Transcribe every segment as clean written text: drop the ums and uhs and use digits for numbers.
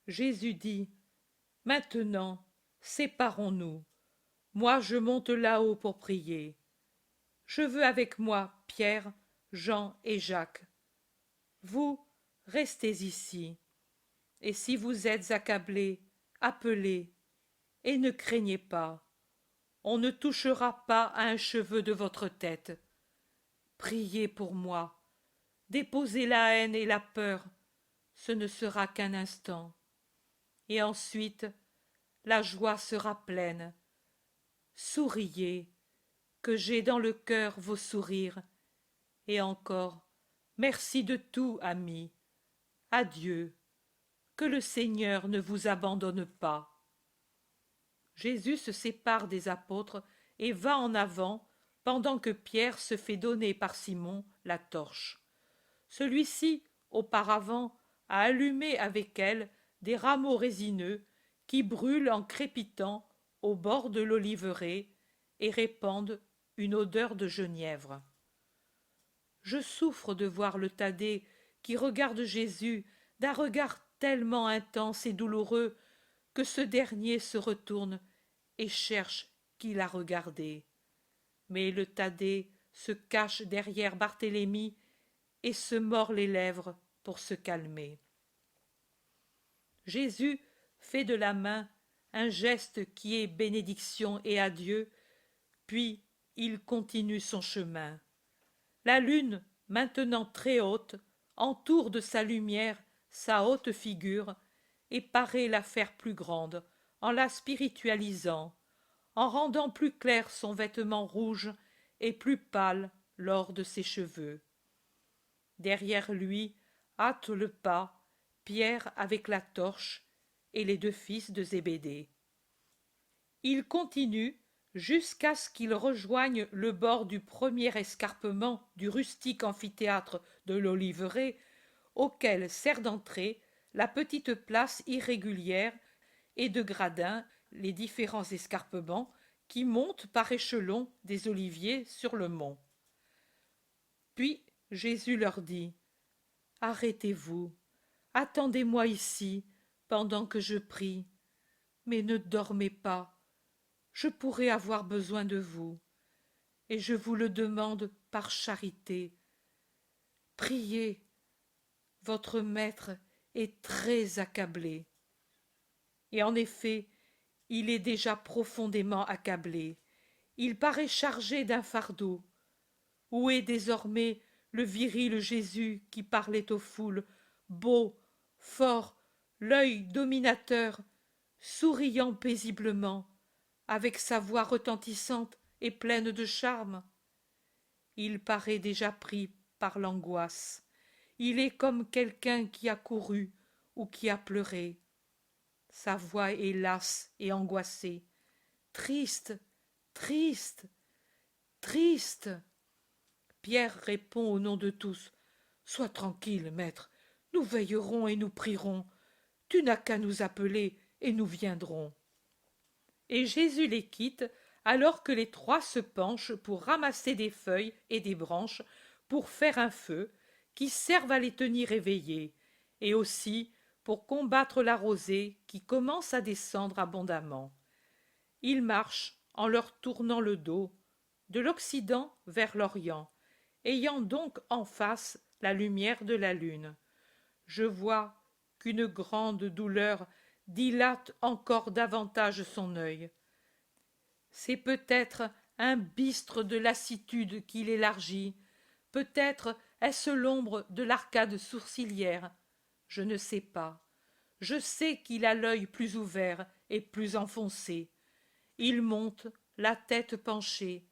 Jésus dit: Maintenant, séparons-nous. Moi, je monte là-haut pour prier. Je veux avec moi Pierre, Jean et Jacques. Vous, restez ici. Et si vous êtes accablés, appelez, et ne craignez pas. On ne touchera pas à un cheveu de votre tête. Priez pour moi. Déposez la haine et la peur. Ce ne sera qu'un instant. Et ensuite, la joie sera pleine. Souriez, que j'ai dans le cœur vos sourires. Et encore, merci de tout, amis. Adieu. Que le Seigneur ne vous abandonne pas. Jésus se sépare des apôtres et va en avant pendant que Pierre se fait donner par Simon la torche. Celui-ci, auparavant, a allumé avec elle des rameaux résineux qui brûlent en crépitant au bord de l'oliveraie et répandent une odeur de genièvre. Je souffre de voir le Thaddée qui regarde Jésus d'un regard tellement intense et douloureux que ce dernier se retourne et cherche qui l'a regardé. Mais le Thaddée se cache derrière Barthélemy et se mord les lèvres pour se calmer. Jésus fait de la main un geste qui est bénédiction et adieu, puis il continue son chemin. La lune, maintenant très haute, entoure de sa lumière sa haute figure et paraît la faire plus grande en la spiritualisant, en rendant plus clair son vêtement rouge et plus pâle l'or de ses cheveux. Derrière lui hâtent le pas Pierre avec la torche et les deux fils de Zébédée. Il continue jusqu'à ce qu'il rejoigne le bord du premier escarpement du rustique amphithéâtre de l'Oliveraie, auquel sert d'entrée la petite place irrégulière et de gradins les différents escarpements qui montent par échelons des oliviers sur le mont. Puis Jésus leur dit: Arrêtez-vous, attendez-moi ici pendant que je prie, mais ne dormez pas, je pourrais avoir besoin de vous, et je vous le demande par charité. Priez, votre maître est très accablé. Et en effet, il est déjà profondément accablé. Il paraît chargé d'un fardeau. Où est désormais le viril Jésus qui parlait aux foules, beau, fort, l'œil dominateur, souriant paisiblement, avec sa voix retentissante et pleine de charme? Il paraît déjà pris par l'angoisse. Il est comme quelqu'un qui a couru ou qui a pleuré. Sa voix est lasse et angoissée. Triste, triste, triste. Pierre répond au nom de tous: Sois tranquille, maître, nous veillerons et nous prierons. Tu n'as qu'à nous appeler et nous viendrons. Et Jésus les quitte alors que les trois se penchent pour ramasser des feuilles et des branches pour faire un feu qui serve à les tenir éveillés, et aussi pour combattre la rosée qui commence à descendre abondamment. Ils marchent en leur tournant le dos, de l'Occident vers l'Orient, ayant donc en face la lumière de la lune. Je vois qu'une grande douleur dilate encore davantage son œil. C'est peut-être un bistre de lassitude qui l'élargit, peut-être est-ce l'ombre de l'arcade sourcilière, je ne sais pas. Je sais qu'il a l'œil plus ouvert et plus enfoncé. Il monte, la tête penchée.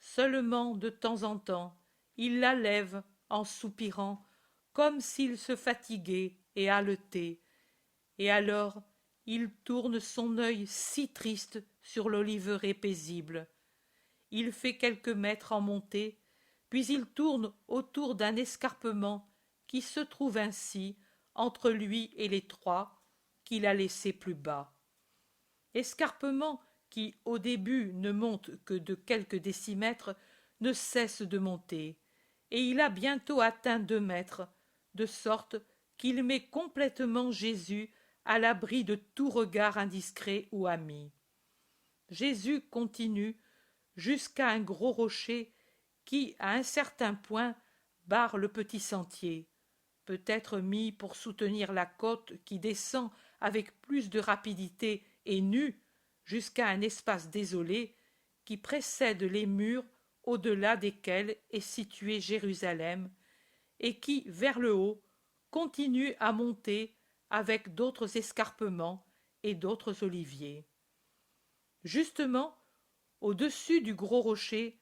Seulement, de temps en temps, il la lève en soupirant, comme s'il se fatiguait et haletait. Et alors, il tourne son œil si triste sur l'oliveraie paisible. Il fait quelques mètres en montée, puis il tourne autour d'un escarpement qui se trouve ainsi entre lui et les trois qu'il a laissés plus bas. Escarpement qui, au début, ne monte que de quelques décimètres, ne cesse de monter, et il a bientôt atteint 2 mètres, de sorte qu'il met complètement Jésus à l'abri de tout regard indiscret ou ami. Jésus continue jusqu'à un gros rocher qui, à un certain point, barre le petit sentier, peut-être mis pour soutenir la côte qui descend avec plus de rapidité et nue jusqu'à un espace désolé qui précède les murs au-delà desquels est située Jérusalem et qui, vers le haut, continue à monter avec d'autres escarpements et d'autres oliviers. Justement, au-dessus du gros rocher,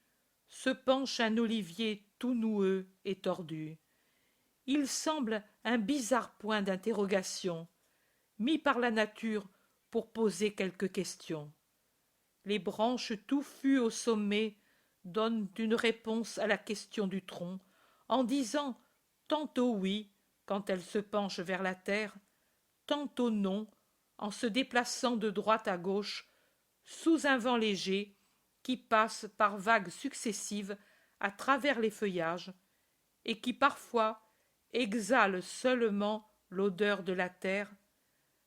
se penche un olivier tout noueux et tordu. Il semble un bizarre point d'interrogation, mis par la nature pour poser quelques questions. Les branches touffues au sommet donnent une réponse à la question du tronc, en disant tantôt oui, quand elle se penche vers la terre, tantôt non, en se déplaçant de droite à gauche, sous un vent léger qui passe par vagues successives à travers les feuillages, et qui parfois exhale seulement l'odeur de la terre,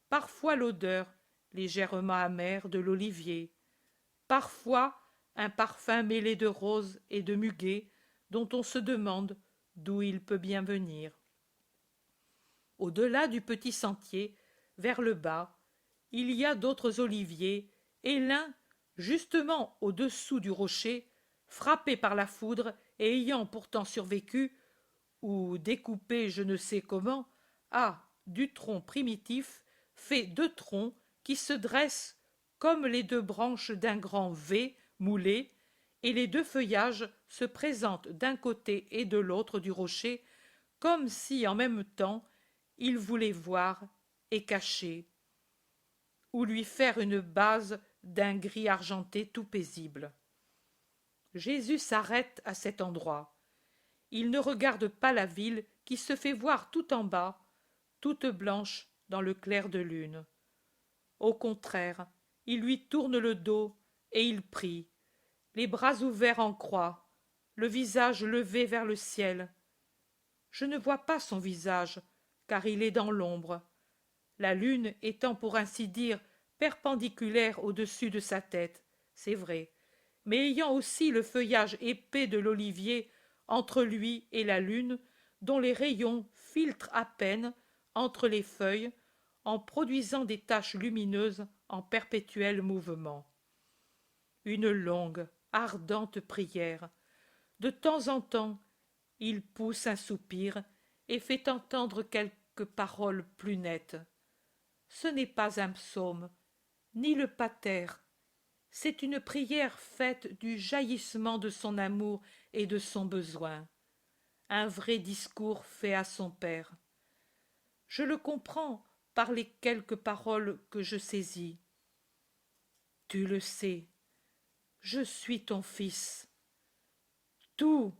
parfois l'odeur légèrement amère de l'olivier, parfois un parfum mêlé de rose et de muguet dont on se demande d'où il peut bien venir. Au-delà du petit sentier, vers le bas, il y a d'autres oliviers, et l'un, justement au-dessous du rocher, frappé par la foudre et ayant pourtant survécu, ou découpé je ne sais comment, a, du tronc primitif, fait deux troncs qui se dressent comme les deux branches d'un grand V moulé, et les deux feuillages se présentent d'un côté et de l'autre du rocher, comme si en même temps il voulait voir et cacher, ou lui faire une base d'un gris argenté tout paisible. Jésus s'arrête à cet endroit. Il ne regarde pas la ville qui se fait voir tout en bas, toute blanche dans le clair de lune. Au contraire, il lui tourne le dos et il prie, les bras ouverts en croix, le visage levé vers le ciel. Je ne vois pas son visage, car il est dans l'ombre, la lune étant pour ainsi dire perpendiculaire au-dessus de sa tête, c'est vrai, mais ayant aussi le feuillage épais de l'olivier entre lui et la lune, dont les rayons filtrent à peine entre les feuilles, en produisant des taches lumineuses en perpétuel mouvement. Une longue, ardente prière. De temps en temps, il pousse un soupir et fait entendre quelques paroles plus nettes. Ce n'est pas un psaume, ni le pater, c'est une prière faite du jaillissement de son amour et de son besoin, un vrai discours fait à son Père. Je le comprends par les quelques paroles que je saisis. Tu le sais, je suis ton fils. Tout,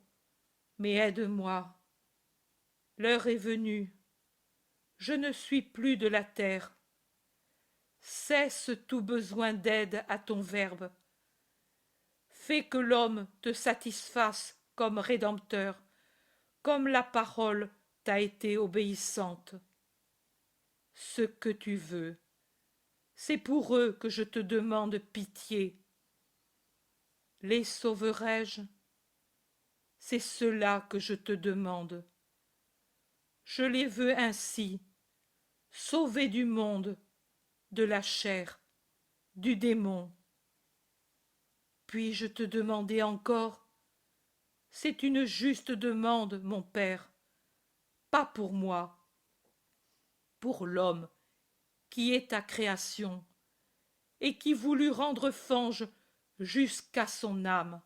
mais aide-moi. L'heure est venue. Je ne suis plus de la terre. Cesse tout besoin d'aide à ton Verbe. Fais que l'homme te satisfasse comme Rédempteur, comme la parole t'a été obéissante. Ce que tu veux, c'est pour eux que je te demande pitié. Les sauverai-je? C'est cela que je te demande. Je les veux ainsi, sauvés du monde, de la chair, du démon. Puis-je te demander encore? C'est une juste demande, mon Père, pas pour moi, pour l'homme qui est ta création, et qui voulut rendre fange jusqu'à son âme.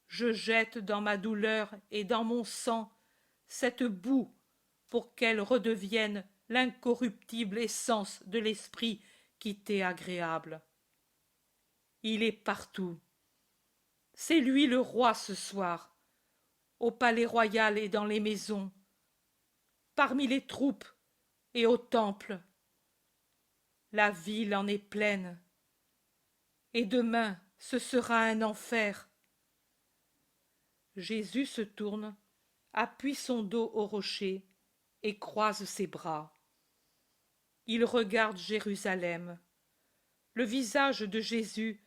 Je jette dans ma douleur et dans mon sang cette boue pour qu'elle redevienne l'incorruptible essence de l'esprit qui t'est agréable. Il est partout. C'est lui le roi ce soir, au palais royal et dans les maisons, parmi les troupes et au temple. La ville en est pleine. Et demain, ce sera un enfer. Jésus se tourne, appuie son dos au rocher et croise ses bras. il regarde Jérusalem. Le visage de Jésus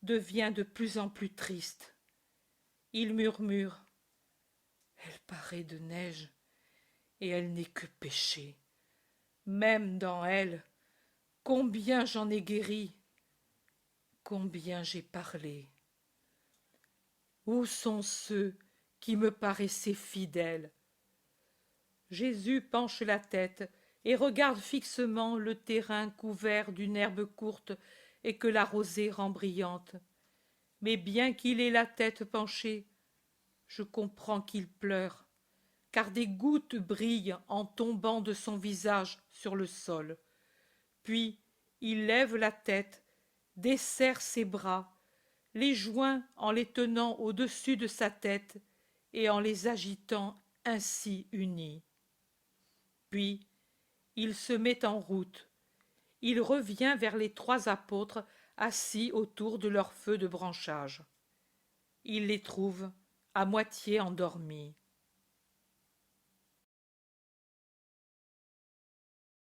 devient de plus en plus triste. Il murmure: elle paraît de neige, et elle n'est que péché. Même dans elle, combien j'en ai guéri, combien j'ai parlé. Où sont ceux qui me paraissaient fidèles? Jésus penche la tête et regarde fixement le terrain couvert d'une herbe courte et que la rosée rend brillante. Mais bien qu'il ait la tête penchée, je comprends qu'il pleure, car des gouttes brillent en tombant de son visage sur le sol. Puis il lève la tête, desserre ses bras, les joint en les tenant au-dessus de sa tête et en les agitant ainsi unis. Puis il se met en route. Il revient vers les 3 apôtres assis autour de leur feu de branchage. Il les trouve à moitié endormis.